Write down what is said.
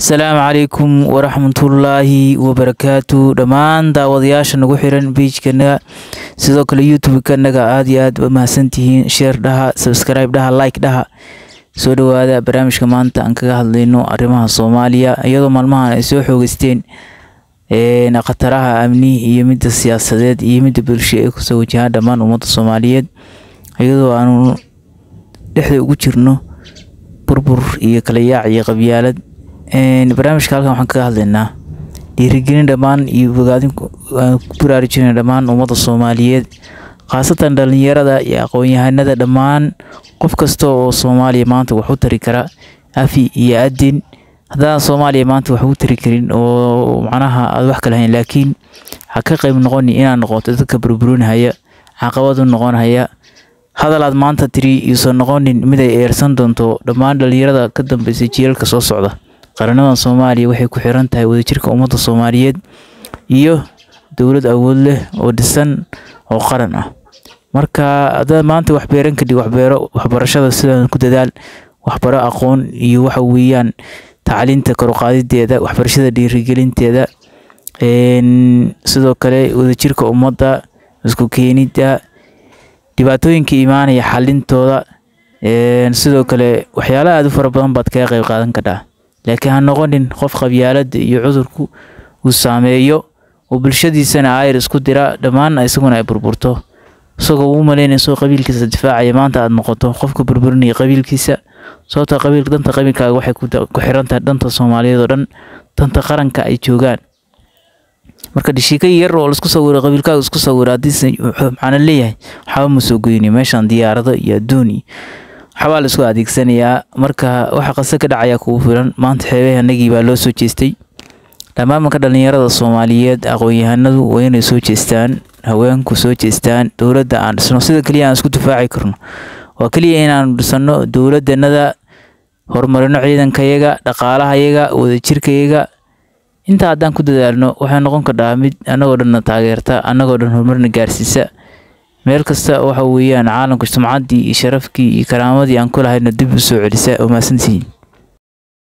السلام عليكم ورحمة الله وبركاته. دمان داودياشا نغو حيران بيج كنا سيدو كلا يوتيوب كنا عادي بمحسنتين شير دها سبسكرايب دها لايك دها سودو هذا برامج كمان تانكا هاللينو أرمها الصومالية أيضا مالمها يسوي حوجستين نقطرها أمني يمد السياسات يمد بالشيء كسو جهاد دمان ومد الصومالية أيضا أنو لحظة وجرنو بربر يكلياع يقبيالد barnaamijka halkan waxaan kaga hadlaynaa dhiirigelin dhamaan iyo bogaadin ku baraarujin dhamaan ummadda Soomaaliyeed qaasatan dhalinyarada iyo aqoon-yahanada dhamaan qof kasta oo Soomaaliya maanta wax u tari kara afi iyo adin haddaan Soomaaliya maanta wax u tari karin oo macnaha aad wax kala hayn laakiin ha ka qayb noqon inaan noqoto dadka burburinaya caqabad u noqonaya hadalaad maanta tiri iyo noqonin mid ay eersan doonto dhamaan dhalinyarada ka dambeysay jiilka soo socda qaranada Soomaaliya waxay ku xiran tahay wadajirka ummadda Soomaaliyeed iyo dawlad awood leh oo dhisan oo qaran ah marka hada maanta wax beeran ka dhig wax beero waxbarashada sidaan ku dadaal waxbaro aqoon iyo waxa weeyaan tacliinta kor u qaadideeda waxbarashada dhiirigelinteeda sidoo kale wadajirka ummadda isku keenida dhibaatooyinka iimaanaya xalintooda sidoo kale waxyaalaha aad u fara badan baad ka qayb qaadan kartaa laakiin ha noqonin qof qabyaalad iyo cudurku uu saameeyo oo bulshadiisana ay isku dira dhamaan isaguna ay burburto isagoo uu maleynayso qabiilkiisa difaacaya maanta aad noqoto qofka burburinaya qabiilkiisa sababta qabiilka danta qabiilkaaga waxay ku xiran tahay danta Soomaaliyeed oo dhan danta qaranka ay joogaan marka dhishika yar oo isku sawiro qabiilkaaga isku sawiro hadii macna leeyahay waxa ma soo goyni meeshan diyaarado iyo dooni xawaal isku adeegsanayaa marka waxa qasa ka dhacaya ku filan maanta xeebahanagii baa loo soo jeestay dhammaanka dhalinyarada Soomaaliyeed aqoon-yahanadu waa inay soo jeestaan haweenku soo jeestaan dawladda aan dhisno sida kaliya aan isku difaaci karno waa kaliya inaan dhisano dawladdanada horumarino ciidankayaga dhaqaalahayaga wadajirkayaga inta haddaan ku dadaalno waxay noqon kartaa mid anagoo dhan taageerta anagoo dhan horumarna gaarsiisa meel kasta waxa weeyaan caalamka sumcaddii iyo sharafkii iyo karaamadii aan ku lahayna dib u soo celisa oo maasantiin